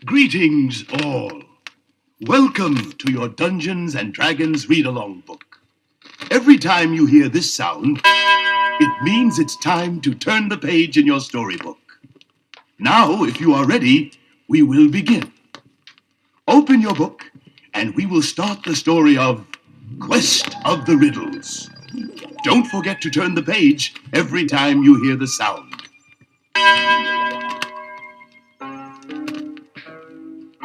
Greetings all. Welcome to your Dungeons and Dragons read-along book. Every time you hear this sound, it means it's time to turn the page in your storybook. Now, if you are ready, we will begin. Open your book, and we will start the story of Quest of the Riddles. Don't forget to turn the page every time you hear the sound.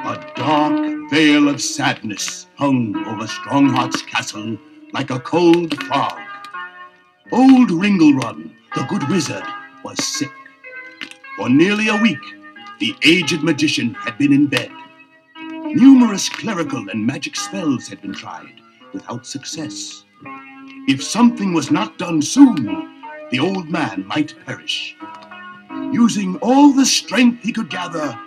A dark veil of sadness hung over Strongheart's castle like a cold fog. Old Ringlerun, the good wizard, was sick. For nearly a week, the aged magician had been in bed. Numerous clerical and magic spells had been tried, without success. If something was not done soon, the old man might perish. Using all the strength he could gather,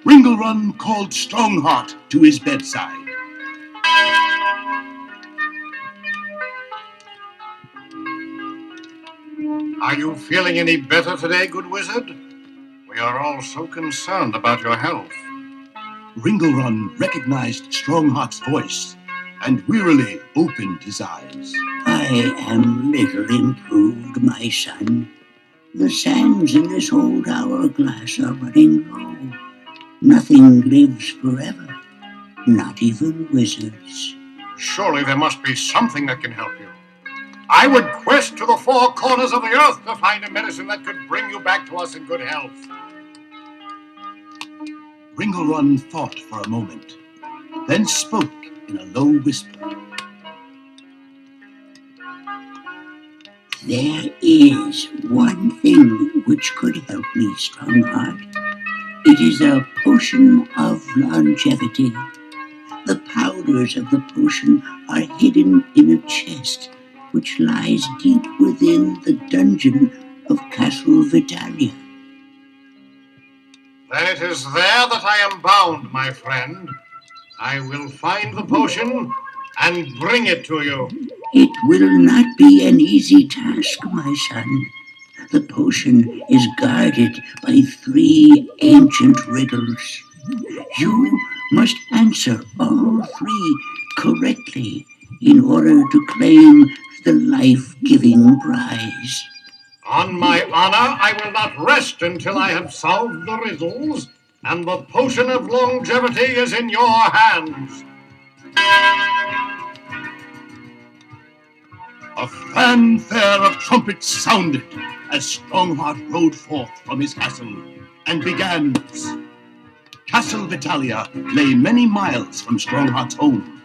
Ringlerun called Strongheart to his bedside. Are you feeling any better today, good wizard? We are all so concerned about your health. Ringlerun recognized Strongheart's voice and wearily opened his eyes. I am little improved, my son. The sands in this old hourglass are running low. Nothing lives forever, not even wizards. Surely there must be something that can help you. I would quest to the four corners of the earth to find a medicine that could bring you back to us in good health. Ringlerun thought for a moment, then spoke in a low whisper. There is one thing which could help me, Strongheart. It is a potion of longevity. The powders of the potion are hidden in a chest which lies deep within the dungeon of Castle Vitalia. Then it is there that I am bound, my friend. I will find the potion and bring it to you. It will not be an easy task, my son. The potion is guarded by 3 ancient riddles. You must answer all 3 correctly in order to claim the life-giving prize. On my honor, I will not rest until I have solved the riddles, and the potion of longevity is in your hands. A fanfare of trumpets sounded as Strongheart rode forth from his castle and began. Castle Vitalia lay many miles from Strongheart's home.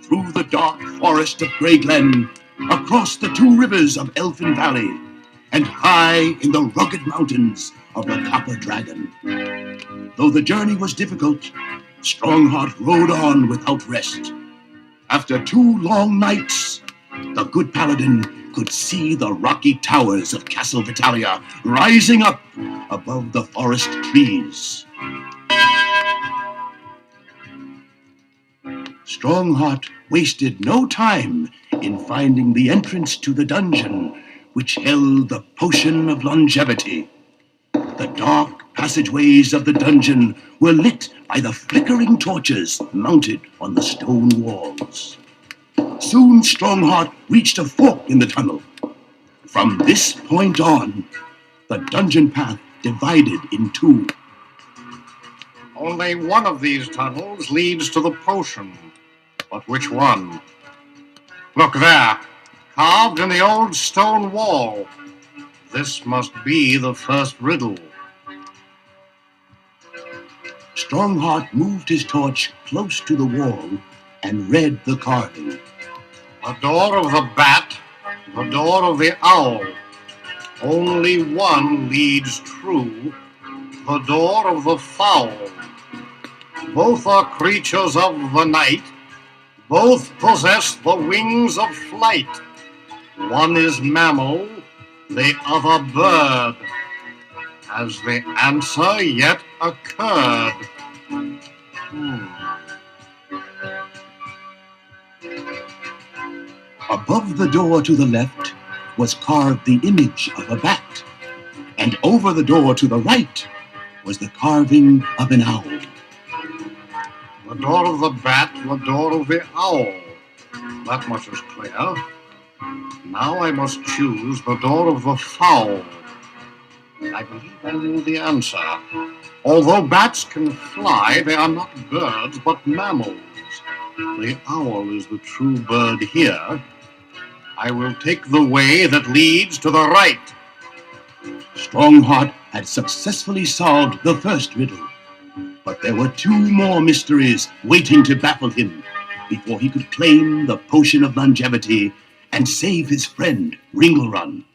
Through the dark forest of Grey Glen, across the 2 rivers of Elfin Valley, and high in the rugged mountains of the Copper Dragon. Though the journey was difficult, Strongheart rode on without rest. After 2 long nights, the good Paladin could see the rocky towers of Castle Vitalia rising up above the forest trees. Strongheart wasted no time in finding the entrance to the dungeon which held the potion of longevity. The dark passageways of the dungeon were lit by the flickering torches mounted on the stone walls. Soon Strongheart reached a fork in the tunnel. From this point on, the dungeon path divided in 2. Only one of these tunnels leads to the potion. But which one? Look there, carved in the old stone wall. This must be the first riddle. Strongheart moved his torch close to the wall and read the carving. The door of the bat, the door of the owl. Only one leads true, the door of the fowl. Both are creatures of the night. Both possess the wings of flight. One is mammal, the other bird. Has the answer yet occurred? Above the door to the left was carved the image of a bat, and over the door to the right was the carving of an owl. The door of the bat, the door of the owl. That much is clear. Now I must choose the door of the fowl. I believe I know the answer. Although bats can fly, they are not birds, but mammals. The owl is the true bird here. I will take the way that leads to the right. Strongheart had successfully solved the first riddle, but there were two more mysteries waiting to baffle him before he could claim the potion of longevity and save his friend Ringlerun.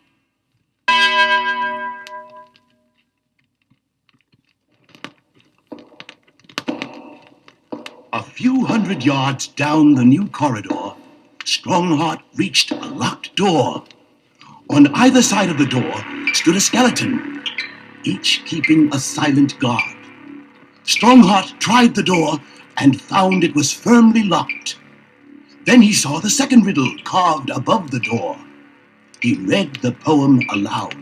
A few hundred yards down the new corridor, Strongheart reached a locked door. On either side of the door stood a skeleton, each keeping a silent guard. Strongheart tried the door and found it was firmly locked. Then he saw the second riddle carved above the door. He read the poem aloud.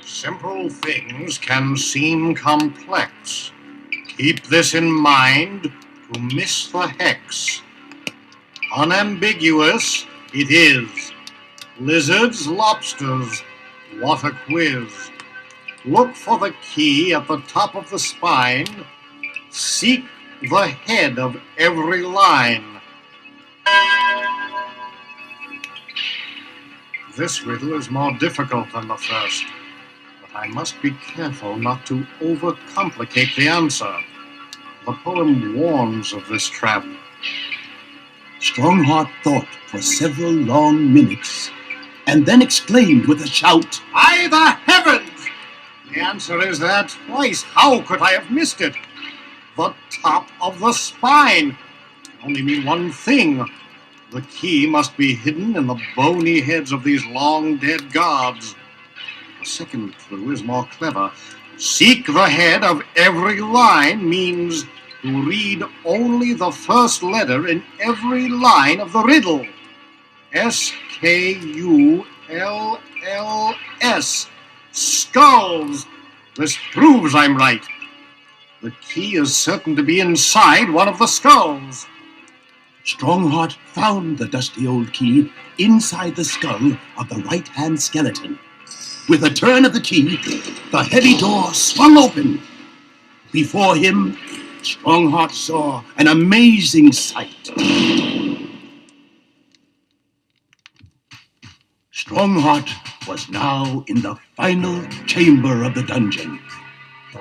Simple things can seem complex. Keep this in mind to miss the hex. Unambiguous it is. Lizards, lobsters, what a quiz. Look for the key at the top of the spine. Seek the head of every line. This riddle is more difficult than the first, but I must be careful not to overcomplicate the answer. The poem warns of this trap. Strongheart thought for several long minutes and then exclaimed with a shout, By the heavens! The answer is there twice. How could I have missed it? The top of the spine. Can only mean one thing. The key must be hidden in the bony heads of these long-dead gods. The second clue is more clever. Seek the head of every line means to read only the first letter in every line of the riddle. S-K-U-L-L-S. Skulls. This proves I'm right. The key is certain to be inside one of the skulls. Strongheart found the dusty old key inside the skull of the right-hand skeleton. With a turn of the key, the heavy door swung open. Before him, Strongheart saw an amazing sight. Strongheart was now in the final chamber of the dungeon.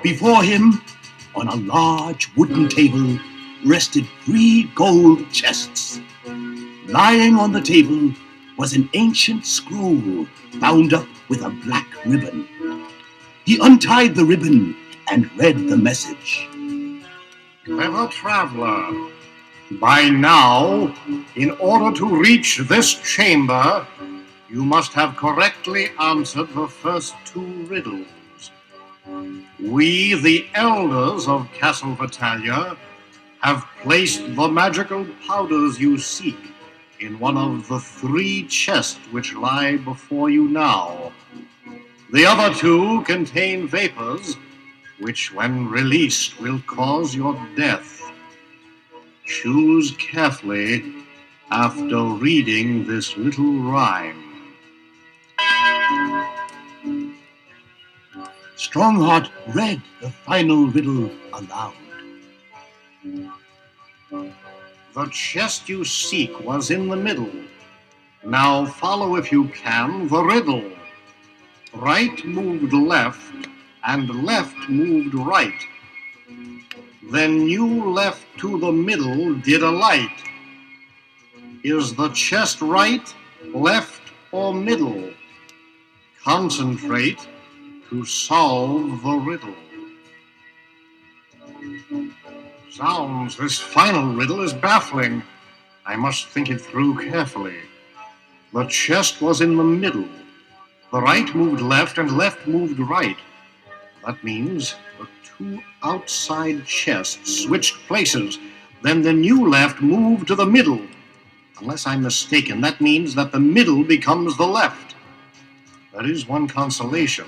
Before him, on a large wooden table, rested 3 gold chests. Lying on the table was an ancient scroll bound up with a black ribbon. He untied the ribbon and read the message. Clever traveler, by now, in order to reach this chamber, you must have correctly answered the first 2 riddles. We, the elders of Castle Vitalia, have placed the magical powders you seek in one of the 3 chests which lie before you now. The other 2 contain vapors, which when released will cause your death. Choose carefully after reading this little rhyme. Strongheart read the final riddle aloud. The chest you seek was in the middle. Now follow, if you can, the riddle. Right moved left, and left moved right. Then you left to the middle did alight. Is the chest right, left, or middle? Concentrate to solve the riddle. Zounds, this final riddle is baffling. I must think it through carefully. The chest was in the middle. The right moved left and left moved right. That means the 2 outside chests switched places. Then the new left moved to the middle. Unless I'm mistaken, that means that the middle becomes the left. There is one consolation.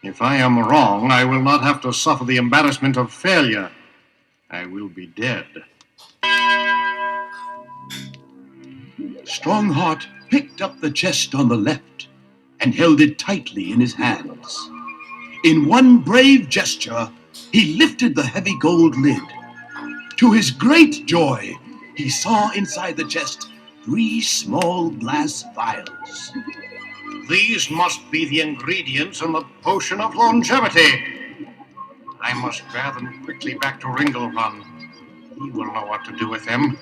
If I am wrong, I will not have to suffer the embarrassment of failure. I will be dead. Strongheart picked up the chest on the left and held it tightly in his hands. In one brave gesture, he lifted the heavy gold lid. To his great joy, he saw inside the chest 3 small glass vials. These must be the ingredients in the potion of longevity. I must bear them quickly back to Ringlerun. He will know what to do with them.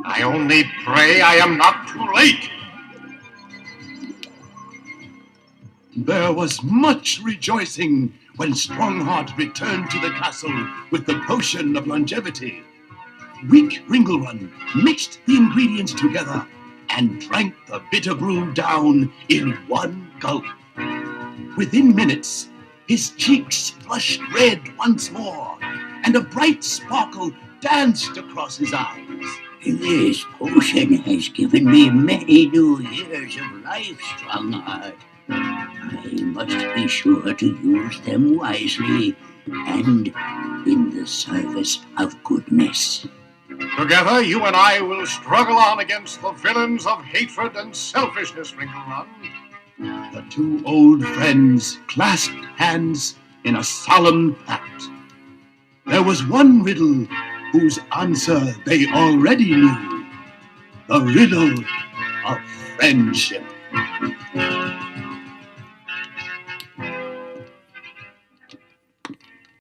I only pray I am not too late. There was much rejoicing when Strongheart returned to the castle with the potion of longevity. Weak Ringlerun mixed the ingredients together and drank the bitter brew down in one gulp. Within minutes, his cheeks flushed red once more, and a bright sparkle danced across his eyes. This potion has given me many new years of life, Strongheart. I must be sure to use them wisely and in the service of goodness. Together, you and I will struggle on against the villains of hatred and selfishness, Ringlerun. The 2 old friends clasped hands in a solemn pact. There was one riddle whose answer they already knew. The riddle of friendship.